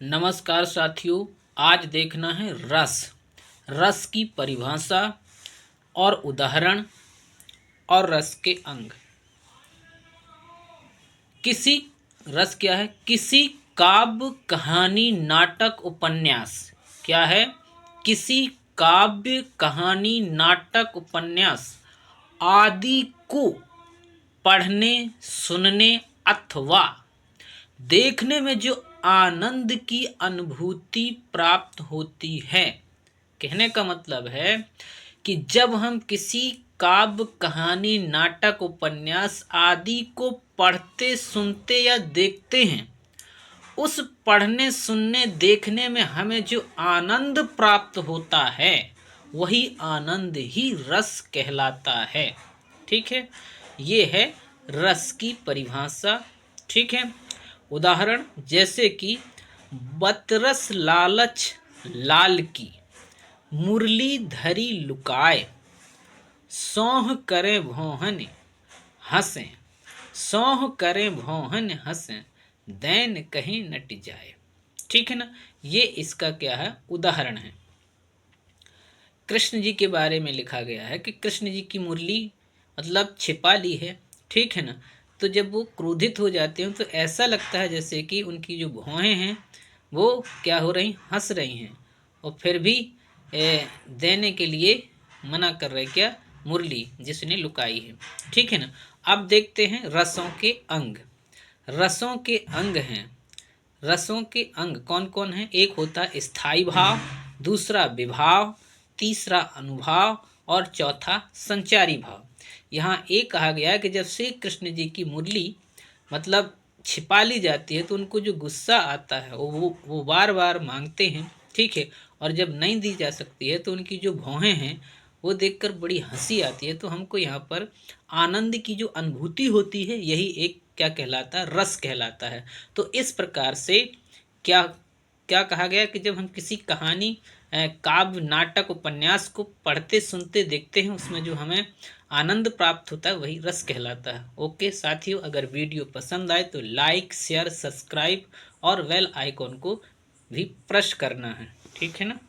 नमस्कार साथियों, आज देखना है रस। रस की परिभाषा और उदाहरण और रस के अंग। किसी रस क्या है? किसी काव्य, कहानी, नाटक, उपन्यास। क्या है? किसी काव्य, कहानी, नाटक, उपन्यास आदि को पढ़ने, सुनने अथवा देखने में जो आनंद की अनुभूति प्राप्त होती है। कहने का मतलब है कि जब हम किसी काव्य, कहानी, नाटक, उपन्यास आदि को पढ़ते, सुनते या देखते हैं, उस पढ़ने, सुनने, देखने में हमें जो आनंद प्राप्त होता है वही आनंद ही रस कहलाता है। ठीक है, ये है रस की परिभाषा। ठीक है, उदाहरण जैसे कि बतरस लालच लाल की, मुरली धरी लुकाए, सौह करे भौहन हंसे, सौह करे भौहन हंसे, दैन कहीं नट जाए। ठीक है ना, ये इसका क्या है? उदाहरण है। कृष्ण जी के बारे में लिखा गया है कि कृष्ण जी की मुरली मतलब छिपा ली है। ठीक है ना, तो जब वो क्रोधित हो जाते हैं तो ऐसा लगता है जैसे कि उनकी जो भौहें हैं वो क्या हो रही, हंस रही हैं, और फिर भी देने के लिए मना कर रहे, क्या? मुरली जिसने लुकाई है। ठीक है ना, अब देखते हैं रसों के अंग। रसों के अंग हैं। रसों के अंग कौन कौन हैं? एक होता है स्थायी भाव, दूसरा विभाव, तीसरा अनुभाव और चौथा संचारी भाव। यहाँ एक कहा गया है कि जब श्री कृष्ण जी की मुरली मतलब छिपा ली जाती है तो उनको जो गुस्सा आता है वो बार बार मांगते हैं। ठीक है, और जब नहीं दी जा सकती है तो उनकी जो भौहें हैं वो देखकर बड़ी हंसी आती है। तो हमको यहाँ पर आनंद की जो अनुभूति होती है यही एक क्या कहलाता है? रस कहलाता है। तो इस प्रकार से क्या क्या कहा गया कि जब हम किसी कहानी, काव्य, नाटक, उपन्यास को पढ़ते, सुनते, देखते हैं, उसमें जो हमें आनंद प्राप्त होता है वही रस कहलाता है। ओके साथियों, अगर वीडियो पसंद आए तो लाइक, शेयर, सब्सक्राइब और बेल आइकॉन को भी प्रेस करना है। ठीक है ना।